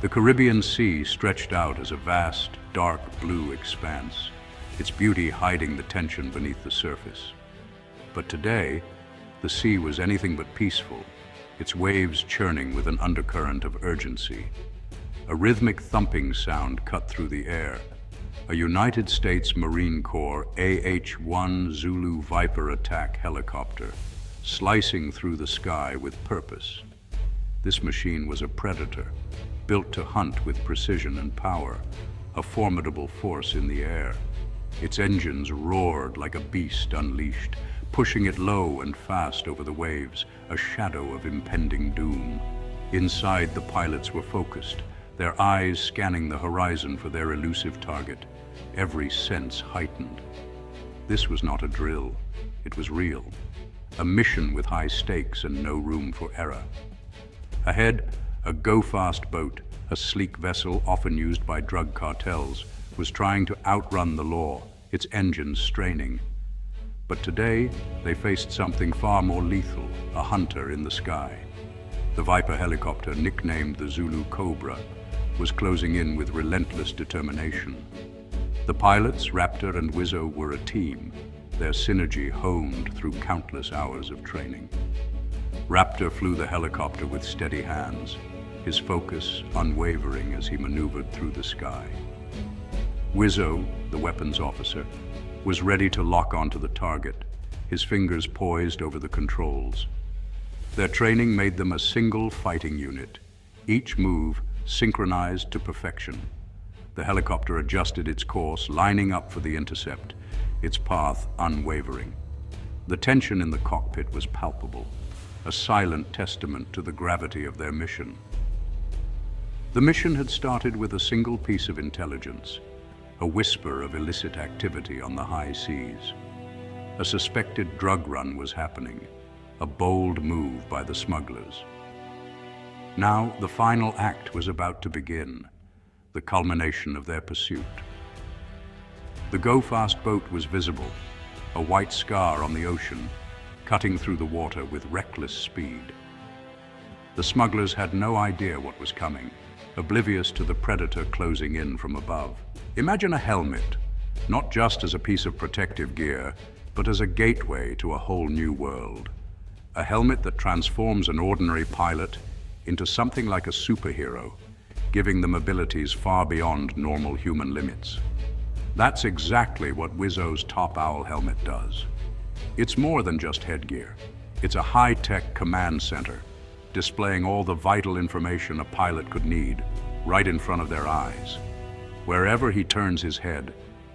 The Caribbean Sea stretched out as a vast, dark blue expanse, its beauty hiding the tension beneath the surface. But today, the sea was anything but peaceful, its waves churning with an undercurrent of urgency. A rhythmic thumping sound cut through the air. A United States Marine Corps AH-1 Zulu Viper attack helicopter, slicing through the sky with purpose. This machine was a predator, built to hunt with precision and power, a formidable force in the air. Its engines roared like a beast unleashed, pushing it low and fast over the waves, a shadow of impending doom. Inside, the pilots were focused, their eyes scanning the horizon for their elusive target, every sense heightened. This was not a drill, it was real, a mission with high stakes and no room for error. Ahead, a go-fast boat, a sleek vessel often used by drug cartels, was trying to outrun the law, its engines straining. But today, they faced something far more lethal, a hunter in the sky. The Viper helicopter, nicknamed the Zulu Cobra, was closing in with relentless determination. The pilots, Raptor and Wizzo, were a team, their synergy honed through countless hours of training. Raptor flew the helicopter with steady hands, his focus unwavering as he maneuvered through the sky. Wizzo, the weapons officer, was ready to lock onto the target, his fingers poised over the controls. Their training made them a single fighting unit, each move synchronized to perfection. The helicopter adjusted its course, lining up for the intercept, its path unwavering. The tension in the cockpit was palpable, a silent testament to the gravity of their mission. The mission had started with a single piece of intelligence, a whisper of illicit activity on the high seas. A suspected drug run was happening, a bold move by the smugglers. Now, the final act was about to begin, the culmination of their pursuit. The go-fast boat was visible, a white scar on the ocean, cutting through the water with reckless speed. The smugglers had no idea what was coming, oblivious to the predator closing in from above. Imagine a helmet, not just as a piece of protective gear, but as a gateway to a whole new world. A helmet that transforms an ordinary pilot into something like a superhero, giving them abilities far beyond normal human limits. That's exactly what Wizzo's Top Owl helmet does. It's more than just headgear. It's a high-tech command center, displaying all the vital information a pilot could need, right in front of their eyes. Wherever he turns his head,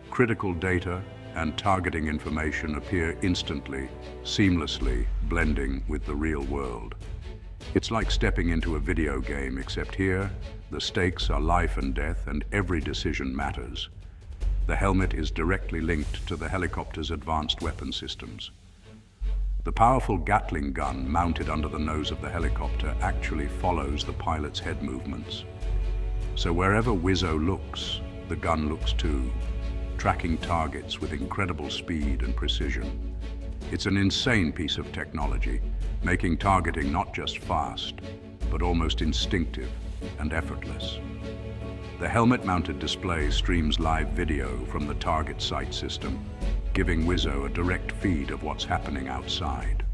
critical data and targeting information appear instantly, seamlessly blending with the real world. It's like stepping into a video game, except here, the stakes are life and death and every decision matters. The helmet is directly linked to the helicopter's advanced weapon systems. The powerful Gatling gun mounted under the nose of the helicopter actually follows the pilot's head movements. So wherever Wizzo looks, the gun looks too, tracking targets with incredible speed and precision. It's an insane piece of technology, making targeting not just fast, but almost instinctive and effortless. The helmet-mounted display streams live video from the target sight system, giving Wizzo a direct feed of what's happening outside.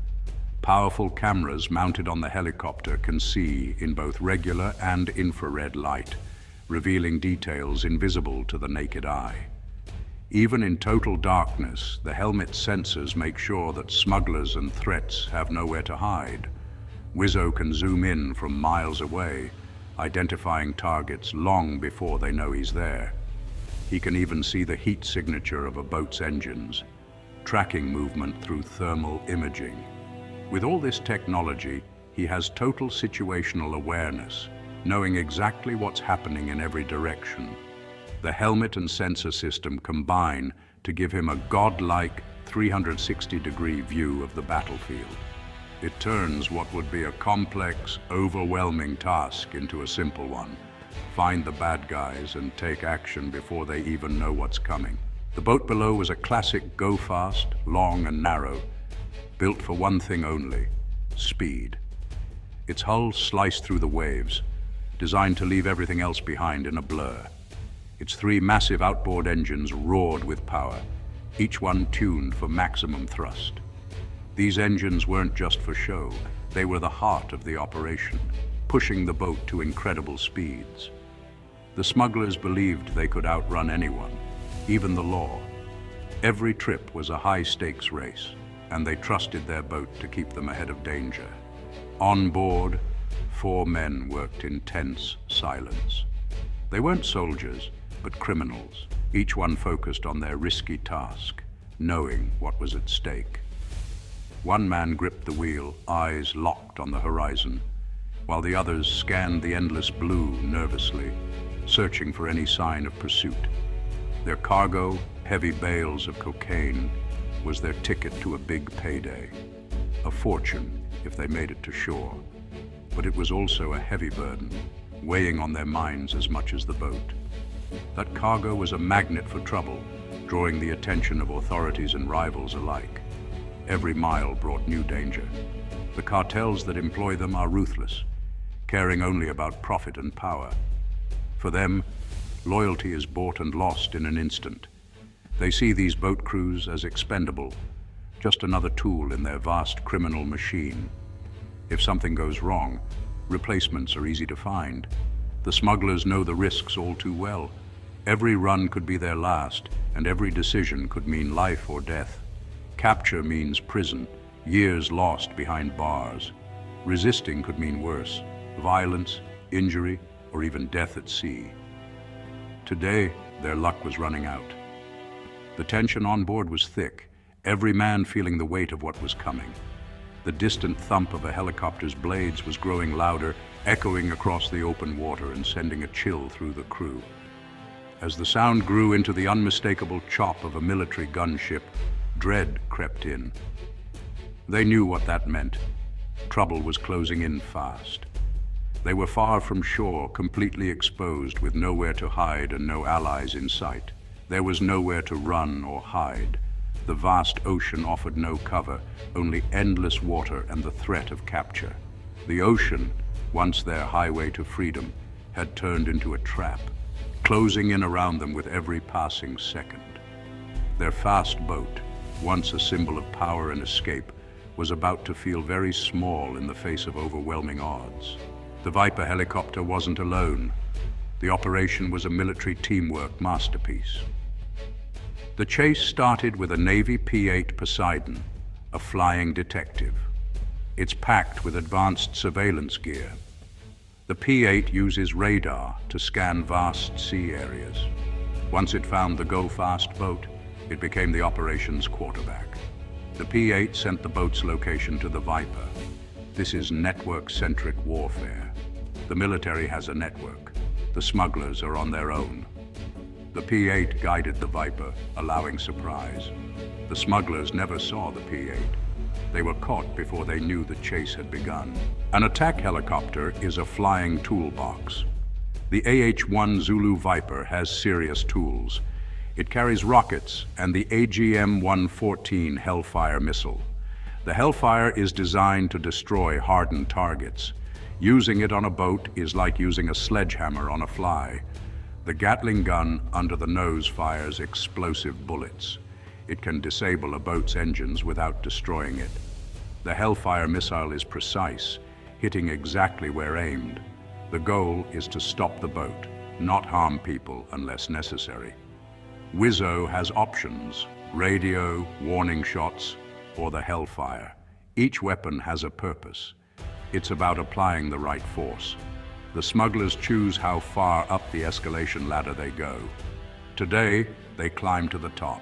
Powerful cameras mounted on the helicopter can see in both regular and infrared light, revealing details invisible to the naked eye. Even in total darkness, the helmet's sensors make sure that smugglers and threats have nowhere to hide. Wizzo can zoom in from miles away, identifying targets long before they know he's there. He can even see the heat signature of a boat's engines, tracking movement through thermal imaging. With all this technology, he has total situational awareness, knowing exactly what's happening in every direction. The helmet and sensor system combine to give him a godlike 360-degree view of the battlefield. It turns what would be a complex, overwhelming task into a simple one. Find the bad guys and take action before they even know what's coming. The boat below was a classic go-fast, long and narrow, built for one thing only: speed. Its hull sliced through the waves, designed to leave everything else behind in a blur. Its 3 massive outboard engines roared with power, each one tuned for maximum thrust. These engines weren't just for show, they were the heart of the operation, pushing the boat to incredible speeds. The smugglers believed they could outrun anyone, even the law. Every trip was a high-stakes race, and they trusted their boat to keep them ahead of danger. On board, 4 men worked in tense silence. They weren't soldiers, but criminals, each one focused on their risky task, knowing what was at stake. One man gripped the wheel, eyes locked on the horizon, while the others scanned the endless blue nervously, searching for any sign of pursuit. Their cargo, heavy bales of cocaine, was their ticket to a big payday. A fortune if they made it to shore. But it was also a heavy burden, weighing on their minds as much as the boat. That cargo was a magnet for trouble, drawing the attention of authorities and rivals alike. Every mile brought new danger. The cartels that employ them are ruthless, caring only about profit and power. For them, loyalty is bought and lost in an instant. They see these boat crews as expendable, just another tool in their vast criminal machine. If something goes wrong, replacements are easy to find. The smugglers know the risks all too well. Every run could be their last, and every decision could mean life or death. Capture means prison, years lost behind bars. Resisting could mean worse, violence, injury, or even death at sea. Today, their luck was running out. The tension on board was thick, every man feeling the weight of what was coming. The distant thump of a helicopter's blades was growing louder, echoing across the open water and sending a chill through the crew. As the sound grew into the unmistakable chop of a military gunship, dread crept in. They knew what that meant. Trouble was closing in fast. They were far from shore, completely exposed, with nowhere to hide and no allies in sight. There was nowhere to run or hide. The vast ocean offered no cover, only endless water and the threat of capture. The ocean, once their highway to freedom, had turned into a trap, closing in around them with every passing second. Their fast boat, once a symbol of power and escape, was about to feel very small in the face of overwhelming odds. The Viper helicopter wasn't alone. The operation was a military teamwork masterpiece. The chase started with a Navy P-8 Poseidon, a flying detective. It's packed with advanced surveillance gear. The P-8 uses radar to scan vast sea areas. Once it found the go-fast boat, it became the operation's quarterback. The P-8 sent the boat's location to the Viper. This is network-centric warfare. The military has a network. The smugglers are on their own. The P-8 guided the Viper, allowing surprise. The smugglers never saw the P-8. They were caught before they knew the chase had begun. An attack helicopter is a flying toolbox. The AH-1 Zulu Viper has serious tools. It carries rockets and the AGM-114 Hellfire missile. The Hellfire is designed to destroy hardened targets. Using it on a boat is like using a sledgehammer on a fly. The Gatling gun under the nose fires explosive bullets. It can disable a boat's engines without destroying it. The Hellfire missile is precise, hitting exactly where aimed. The goal is to stop the boat, not harm people unless necessary. Wizzo has options: radio, warning shots, or the Hellfire. Each weapon has a purpose. It's about applying the right force. The smugglers choose how far up the escalation ladder they go. Today, they climb to the top.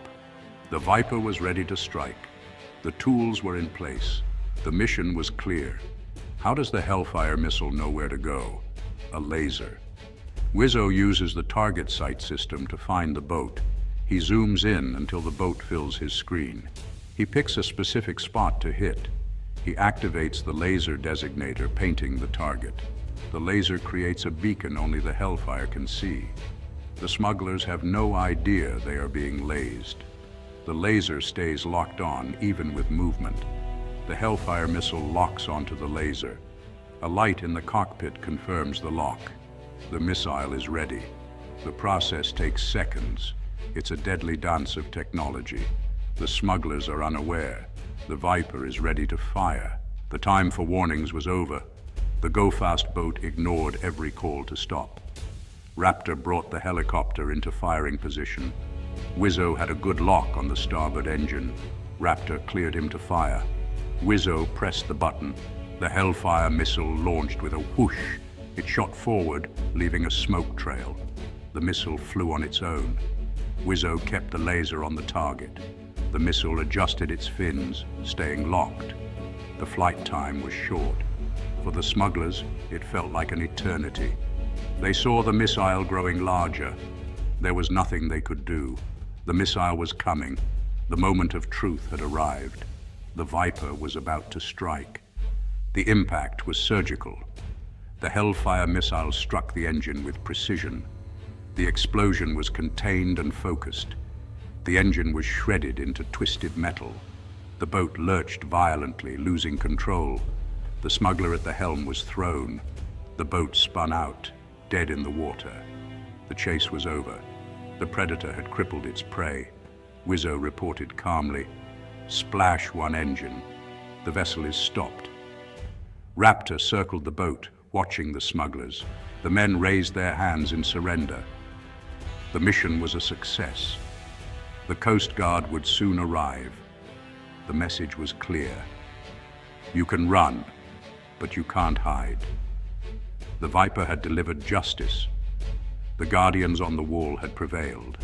The Viper was ready to strike. The tools were in place. The mission was clear. How does the Hellfire missile know where to go? A laser. Wizzo uses the target sight system to find the boat. He zooms in until the boat fills his screen. He picks a specific spot to hit. He activates the laser designator, painting the target. The laser creates a beacon only the Hellfire can see. The smugglers have no idea they are being lased. The laser stays locked on, even with movement. The Hellfire missile locks onto the laser. A light in the cockpit confirms the lock. The missile is ready. The process takes seconds. It's a deadly dance of technology. The smugglers are unaware. The Viper is ready to fire. The time for warnings was over. The go-fast boat ignored every call to stop. Raptor brought the helicopter into firing position. Wizzo had a good lock on the starboard engine. Raptor cleared him to fire. Wizzo pressed the button. The Hellfire missile launched with a whoosh. It shot forward, leaving a smoke trail. The missile flew on its own. Wizzo kept the laser on the target. The missile adjusted its fins, staying locked. The flight time was short. For the smugglers, it felt like an eternity. They saw the missile growing larger. There was nothing they could do. The missile was coming. The moment of truth had arrived. The Viper was about to strike. The impact was surgical. The Hellfire missile struck the engine with precision. The explosion was contained and focused. The engine was shredded into twisted metal. The boat lurched violently, losing control. The smuggler at the helm was thrown. The boat spun out, dead in the water. The chase was over. The predator had crippled its prey. Wizzo reported calmly, "Splash one engine. The vessel is stopped." Raptor circled the boat, watching the smugglers. The men raised their hands in surrender. The mission was a success. The Coast Guard would soon arrive. The message was clear. You can run, but you can't hide. The Viper had delivered justice. The Guardians on the wall had prevailed.